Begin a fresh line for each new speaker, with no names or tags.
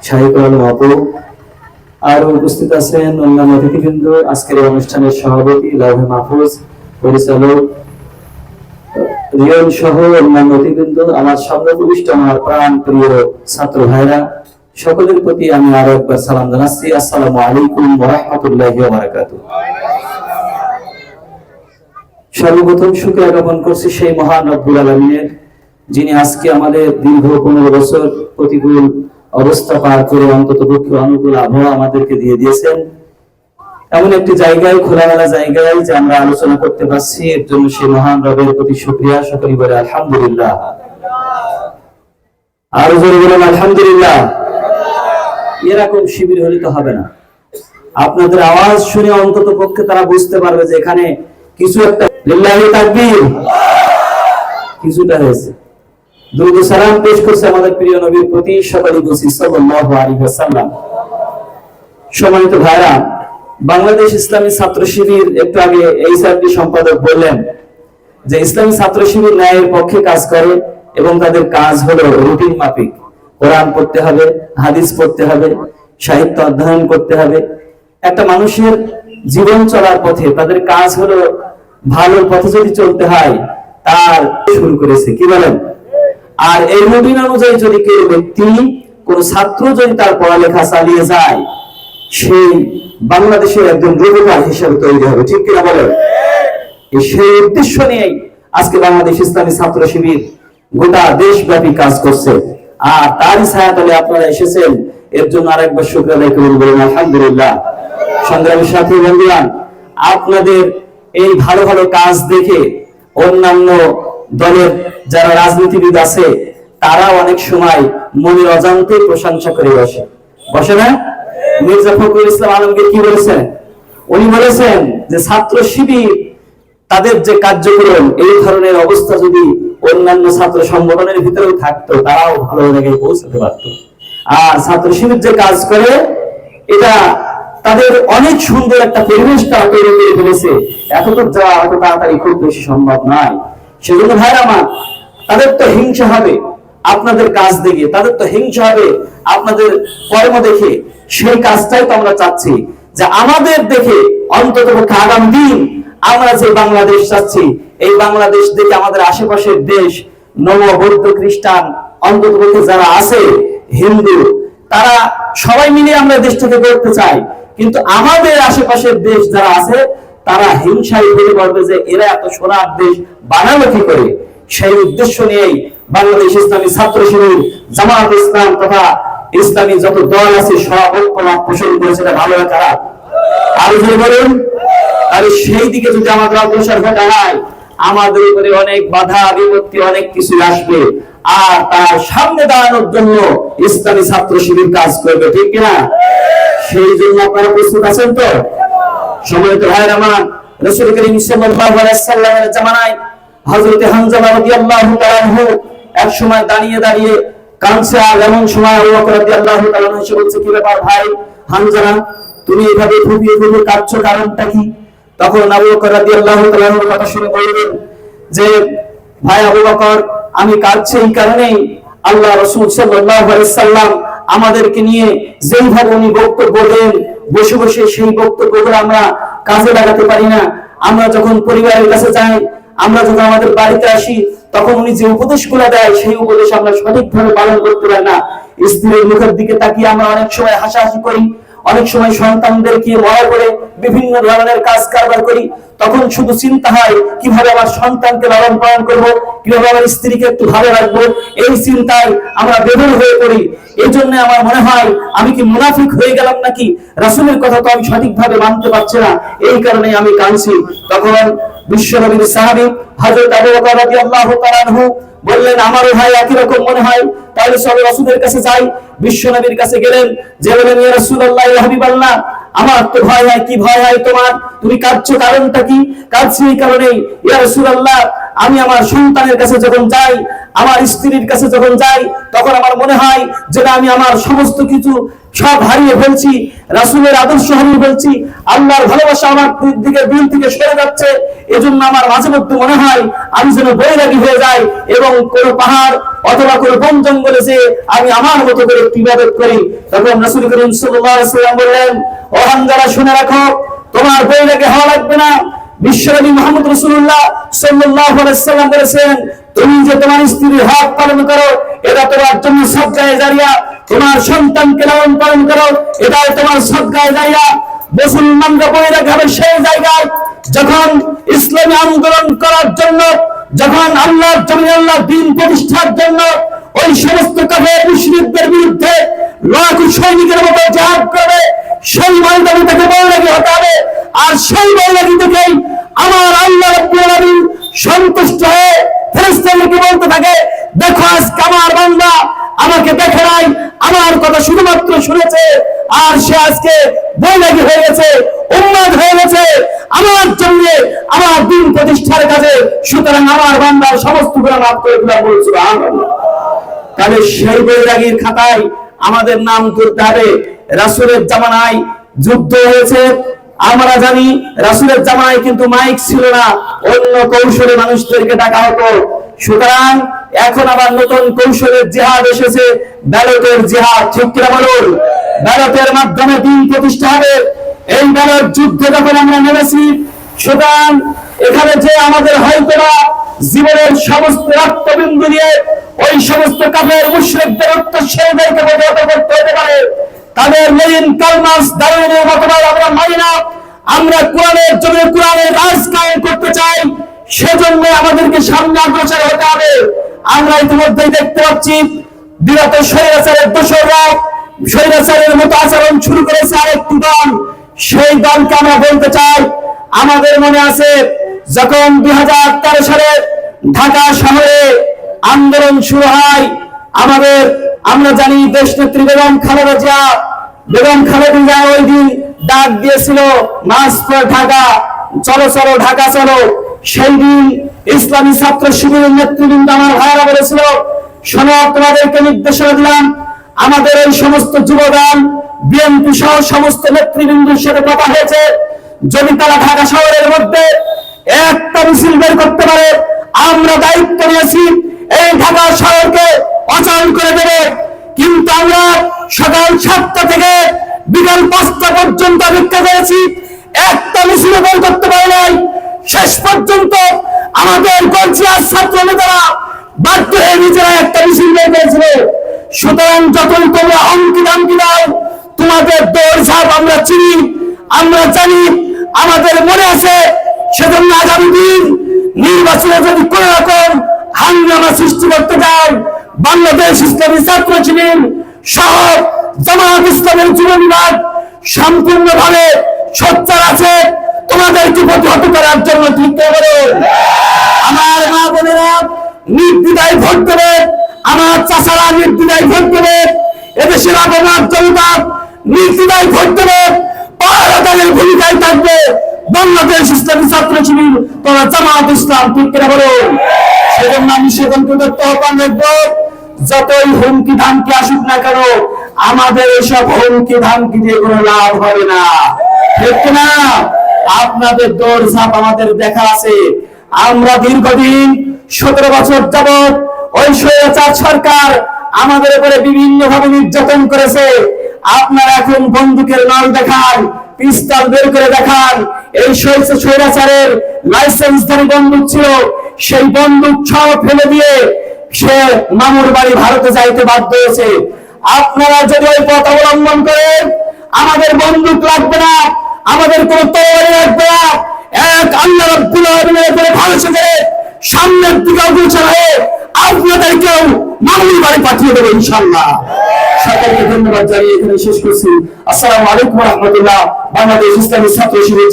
শাহিকুল আপু আর উপস্থিত আছেন অন্যান্য অতিথিবৃন্দ, আজকের অনুষ্ঠানের সভাপতি লাউহে মাহফুজ, পরিচালক রিয়ন সহ অন্যান্য অতিথিবৃন্দ, আমার সর্বকনিষ্ঠ আমার প্রাণ প্রিয় ছাত্র ভাইরা, সকলের প্রতি আমি আরো একবার সালাম জানাচ্ছি। আসসালামু আলাইকুম ওয়া রাহমাতুল্লাহি ওয়া বারাকাতুহু। সর্বপ্রথম শুকরিয়া জ্ঞাপন করছি সেই মহান রব্বুল আলামিনের, যিনি আজকে আমাদের দীর্ঘ 15 বছর প্রতিকূল অবস্থা পার করে অন্তত পক্ষে অনুকূল আবহাওয়া আমাদেরকে দিয়ে দিয়েছেন। এমন একটি জায়গায়, খোলামেলা জায়গায় যে আমরা আলোচনা করতে পারছি, এর জন্য সেই মহান রবের প্রতি শুকরিয়া। সকলেই বলে আলহামদুলিল্লাহ। আর জোরে বলেন আলহামদুলিল্লাহ। এরকম শিবির হলে তো হবে না। আপনাদের আওয়াজ শুনে অন্তত পক্ষে তারা বুঝতে পারবে যে এখানে কিছু একটা লিল্লাহি তাকবীর কিছুটা হয়েছে। দুরূদ ও সালাম পেশ করছে আমাদের প্রিয় নবীর প্রতি, সকলেই বলছি সাল্লাল্লাহু আলাইহি ওয়াসাল্লাম। সম্মানিত ভাইরা, বাংলাদেশ ইসলামী ছাত্র শিবির একটু আগে এই সার্টি সম্পাদক বললেন যে ইসলামী ছাত্র শিবির ন্যায়ের পক্ষে কাজ করে এবং তাদের কাজ হলো রুটিন মাফিক কোরআন পড়তে হবে, হাদিস পড়তে হবে, সাহিত্য অধ্যয়ন করতে হবে। একটা মানুষের জীবন চলার পথে তাদের কাজ হলো ভালো পথে যদি চলতে হয় তার শুরু করেছে, কি বলেন? আর এই রুটিন অনুযায়ী যদি কেউ ব্যক্তি, কোন ছাত্র যদি তার পড়ালেখা চালিয়ে যায়, সেই বাংলাদেশের একজন রূপকার হিসেবে তৈরি হবে, ঠিক কিনা বলেন? সেই উদ্দেশ্য নিয়ে আজকে বাংলাদেশ ইসলামী ছাত্র শিবির গোটা দেশব্যাপী কাজ করছে। আর তারই ছায়াতলে আপনারা এসেছেন, এর জন্য আরেকবার শুকরিয়া আদায় করুন, বলুন আলহামদুলিল্লাহ। সংগ্রামী সাথী বন্ধুগণ, আপনাদের এই ভালো ভালো কাজ দেখে অন্যান্য দলের যারা রাজনীতিবিদ আছে তারা অনেক সময় মনের অজান্তে প্রশংসা করে বসে না? মির্জা ফখরুল ইসলাম আলমগীর কি বলেছেন? উনি বলেছেন যে ছাত্র শিবির তাদের যে কার্যক্রম, এই ধরনের অবস্থা যদি অন্যান্য ছাত্র সংগঠনের ভিতরেও থাকতো তারাও ভালো জায়গায় পৌঁছাতে পারতো। আর ছাত্র শিবির যে কাজ করে এটা তাদের অনেক সুন্দর একটা পরিবেশ তারা তৈরি করে ফেলেছে। এতটুকু যাওয়া এত তাড়াতাড়ি খুব বেশি সম্ভব নয়। সেজন্য ভাইরা আমার, তাদের তো হিংসা হবে আপনাদের কাজ দেখে, তাদের তো হিংসা হবে আপনাদের কর্ম দেখে। সেই কাজটাই তো আমরা চাচ্ছি যে আমাদের দেখে অন্তত আগামী দিন আমরা যে বাংলাদেশ চাচ্ছি, এই বাংলাদেশ দেখে আমাদের আশেপাশের দেশ, নব বৌদ্ধ খ্রিস্টান অন্তত যারা আছে, হিন্দু, তারা সবাই মিলে আমরা দেশটাকে করতে চাই। কিন্তু আমাদের আশেপাশের দেশ যারা আছে তারা হিংসায় ভরে পড়বে যে এরা এত সোনার দেশ বানালো কি করে। সেই উদ্দেশ্য নিয়েই বাংলাদেশ ইসলামী ছাত্র শিবির, জামাত ইসলাম তথা ইসলামী যত দল আছে সব ঐক্যমত পোষণ করেছে। এটা ভালো না খারাপ? আর যদি বলুন, তাহলে সেই দিকে যদি আমাদের অগ্রসর হতে হয়, আমাদের উপরে অনেক বাধা বিপত্তি অনেক কিছু আসবে। আর তার সামনে দাঁড়ানোর জন্য ইসলামী ছাত্র শিবির কাজ করবে, ঠিক কিনা? সেই জন্য আপনারা প্রস্তুত আছেন তো? সম্মানিত ভাইরা আমার, রাসূল করিম সাল্লাল্লাহু আলাইহি ওয়াসাল্লামের জামানায় হযরত হামজা রাদিয়াল্লাহু তাআলা আনহু এক সময় দাঁড়িয়ে দাঁড়িয়ে কাঁদছে। আর এমন সময় আবু বকর রাদিয়াল্লাহু তাআলা আনহু এসে বলছে, কি ব্যাপার ভাই হামজা, তুমি এভাবে ফুপিয়ে ফুপিয়ে কাঁদছো, কারণটা কি? তখন আবু বকর রাদিয়াল্লাহু তাআলা আনহুর কথা শুনে বললেন যে, ভাই আবু বকর, আমি কাঁদছি এই কারণেই আল্লাহ রাসূল সাল্লাল্লাহু আলাইহি ওয়াসাল্লাম আমাদেরকে নিয়ে যেইভাবে উনি বক্তব্য দেন, বসে বসে সেই বক্তব্যগুলো আমরা কাজে লাগাতে পারি না। আমরা যখন পরিবারের কাছে যাই, আমরা যখন আমাদের বাড়িতে আসি, তখন উনি যে উপদেশগুলো দেয় সেই উপদেশ আমরা সঠিকভাবে পালন করতে পারি না। স্ত্রীর মুখের দিকে তাকিয়ে আমরা অনেক সময় হাসাহাসি করি, অনেক সময় সন্তানদেরকে মনে করে বিভিন্ন ধরনের কাজ কারবার করি। তখন শুধু চিন্তা হয় কিভাবে আমার সন্তানকে লালন পালন করবো, কিভাবে আমার স্ত্রীকে একটু ভালো রাখবো, এই চিন্তায় আমরা বেদন হয়ে পড়ি। এই জন্য আমার মনে হয় আমি কি মুনাফিক হয়ে গেলাম নাকি, রাসূলের কথা তো আমি সঠিকভাবে মানতে পারছি না, এই কারণে আমি কাঁদছি। তখন বিশ্বনবীর সাহাবী হযরত আবু বকর রাদিয়াল্লাহু তাআলা আনহু বললেন, আমারও ভাই একই রকম মনে হয়, তাহলে চলো রাসূলের কাছে যাই। বিশ্বনবীর কাছে গেলেন, যে বলেন, ইয়া রাসূলুল্লাহ, ইয়া হাবিবাল্লাহ, আমার তো ভয় হয়। কি ভয় হয় তোমার? তুমি কাঁদছো, কারণটা কি? কাঁদছি এই কারণেই, ইয়া রাসূলুল্লাহ, আমি আমার সন্তানের কাছে যখন যাই, আমার স্ত্রীর কাছে যখন যাই, তখন আমার মনে হয় যে আমি আমার সমস্ত কিছু সব হারিয়ে ফেলছি, রাসূলের আদর্শ হারিয়ে ফেলছি, আল্লাহর ভালোবাসা আমার দিল থেকে সরে যাচ্ছে। এজন্য আমার মাঝে মধ্যে মনে হয় আমি যেন বৈরাগী হয়ে যাই এবং কোন পাহাড় অথবা কোন বন জঙ্গলে যে আমি আমার মতো করে ইবাদত করি। তখন রাসূল করিম সাল্লাল্লাহু আলাইহি ওয়াসাল্লাম বললেন, ও হামজালা, শুনে রাখো, তোমার বৈরাগী হওয়া লাগবে না। বিশ্বনবী মুহাম্মদ রাসূলুল্লাহ সাল্লাল্লাহু আলাইহি ওয়াসাল্লাম বলেছেন, তুমি যে তোমার স্ত্রীর হক পালন করো, এটা তোমার জন্য সাদকায়ে জারিয়া। তোমার সন্তানকে লালন পালন করো, এটাও তোমার সাদকায়ে জারিয়া। মুসলমানরা বৈরাগী হবে সেই জায়গায় যখন ইসলামী আন্দোলন করার জন্য, যখন আল্লাহর জমিনে আল্লাহর দ্বীন প্রতিষ্ঠার জন্য ওই সমস্ত কাফের মুশরিকদের বিরুদ্ধে লাখো সৈনিকের মতো জিহাদ করবে, সেই ময়দানে তাকে বৈরাগী হতে হবে। আর সেই বৈরাগী থেকেই আমার আল্লাহ রাব্বুল আলামিন সন্তুষ্ট হয়ে ফেরেশতাদেরকে বলতে থাকে, দেখো আজকে আমার বান্দা আমাকে দেখে নাই, আমার কথা শুধুমাত্র শুনেছে, আর সে আজকে বৈরাগী হয়ে গেছে, উম্মাদ হয়ে গেছে আমার জন্য, আমার দ্বীন প্রতিষ্ঠার কাজে। সুতরাং আমার বান্দার সমস্ত গুনাহ মাফ করে দিলাম, বলি সুবহানাল্লাহ। তাহলে সেই বৈরাগীর খাতায় আমাদের নাম তুলতে হবে। রাসূলের জামানায় যুদ্ধ হয়েছে, আমরা জানি রাসূলের জামানায় কিন্তু মাইক ছিল না, অন্য কৌশলে মানুষদেরকে ডাকা হতো। সুতরাং এখন আবার নতুন কৌশলের জিহাদ এসেছে, ব্যালটের জিহাদ। ঠিক কিনা বলুন? ব্যালটের মাধ্যমে দ্বীন প্রতিষ্ঠা হবে। এই ব্যালট যুদ্ধে যখন আমরা নেমেছি, সুতরাং এখানে যে আমাদের হয়তো না জীবনের সমস্ত রক্তবিন্দু দিয়ে ওই সমস্ত কাফের মুশরিকদের উত্তরসূরিদেরকে প্রতিহত করতে হতে পারে। তাদের মেরিন কালমাস দারুণের মতবাদ আমরা মানি না। আমরা কোরআনের জন্য কোরআনের রাজ কায়েম করতে চাই, সেজন্য আমাদেরকে সামনে অগ্রসর হতে হবে। আমরা ইতিমধ্যেই দেখতে পাচ্ছি বিগত স্বৈরাচারের দোসররা স্বৈরাচারের মতো আচরণ শুরু করেছে আরেকটি দল। সেই দলকে আমরা বলতে চাই, আমাদের মনে আছে যখন 2013 সালে ঢাকা শহরে আন্দোলন শুরু হয়, আমরা জানি দেশনেত্রী বেগম খালেদা জিয়া ওই দিন ডাক দিয়েছিল, মার্চ ফর ঢাকা, চলো চলো ঢাকা চলো। সেই দিন ইসলামী ছাত্র শিবিরের নেতৃবৃন্দ আমার ভাইরা বলেছিল, শোনো, তোমাদেরকে নির্দেশনা দিলাম, আমাদের এই সমস্ত যুবদল বিএনপি সহ সমস্ত নেতৃবৃন্দের সাথে কথা হয়েছে, যদি তারা ঢাকা শহরের মধ্যে একটা মিছিল বের করতে পারে, আমরা দায়িত্ব নিয়েছি এই ঢাকা শহরকে অচল করে দেবে। কিন্তু আমরা সকাল 7টা থেকে বিকাল 5টা পর্যন্ত অপেক্ষা করেছি, একটা মিছিল বের করতে পারে নাই। শেষ পর্যন্ত আমাদের গর্জিয়ার ছাত্র নেতারা বাধ্য হয়ে নিজেরা একটা মিছিল বের করেছিল। সুতরাং যখন তোমরা হুমকি ধামকি দাও, তোমাদের দৌড়ঝাঁপ আমরা চিনি, আমরা জানি, আমাদের মনে আছে। সেজন্য আগামী দিন নির্বাচনে যদি কোন রকম হাঙ্গামা সৃষ্টি করতে চাও, বাংলাদেশ ইসলামী ছাত্র শিবির সহ জামায়াত ইসলামের যুব বিভাগ সম্পূর্ণভাবে সোচ্চার আছে তোমাদেরকে প্রতিহত করার জন্য। ঠিক করে আমার মা বোনেরা নির্দ্বিধায় ভোট দেবে, আমার চাচারা নির্দ্বিধায় ভোট দেবে, এদেশের আবহাওয়ার জনতা নির্দ্বিধায় ভোট দেবে, পাহাড়ের ভূমিকায় থাকবে বাংলাদেশ ইসলামী ছাত্র শিবির, তোমরা জামায়াত ইসলাম। ঠিক করে বলো। সেজন্য আমি সেখানকে আহ্বান রাখবো, যতই হুমকি ধামকি আসুক না কেন, আমাদের এসব হুমকি ধামকি দিয়ে কোনো লাভ হবে না। ঠিক না? আপনাদের দৌড়ঝাঁপ আমাদের দেখা আছে। আমরা দীর্ঘদিন 17 বছর যাবৎ ওই স্বৈরাচার সরকার আমাদের উপরে বিভিন্ন ভাবে নির্যাতন করেছে। আপনারা এখন বন্দুকের নল দেখান, পিস্তল বের করে দেখান। এই স্বৈরাচারের লাইসেন্সধারী বন্দুক ছিল, সেই বন্দুক সব ফেলে দিয়ে সে মামুর বাড়ি ভারতে যাইতে বাধ্য হয়েছে। আপনারা যদি ওই পথ অবলম্বন করেন, আমাদের বন্দুক লাগবে না, আমাদের কোনো তরবারি লাগবে না। এক আল্লাহ রাব্বুল আলামিনের উপরে ভরসা করে সামনের দিকে অগ্রসর হয়ে আপনাদেরকেও মামুর বাড়ি পাঠিয়ে দেবো ইনশাআল্লাহ। সকলকে ধন্যবাদ জানিয়ে এখানে শেষ করছি। আসসালামু আলাইকুম ওয়া রাহমাতুল্লাহ। বাংলাদেশ ইসলামী ছাত্র শিবির।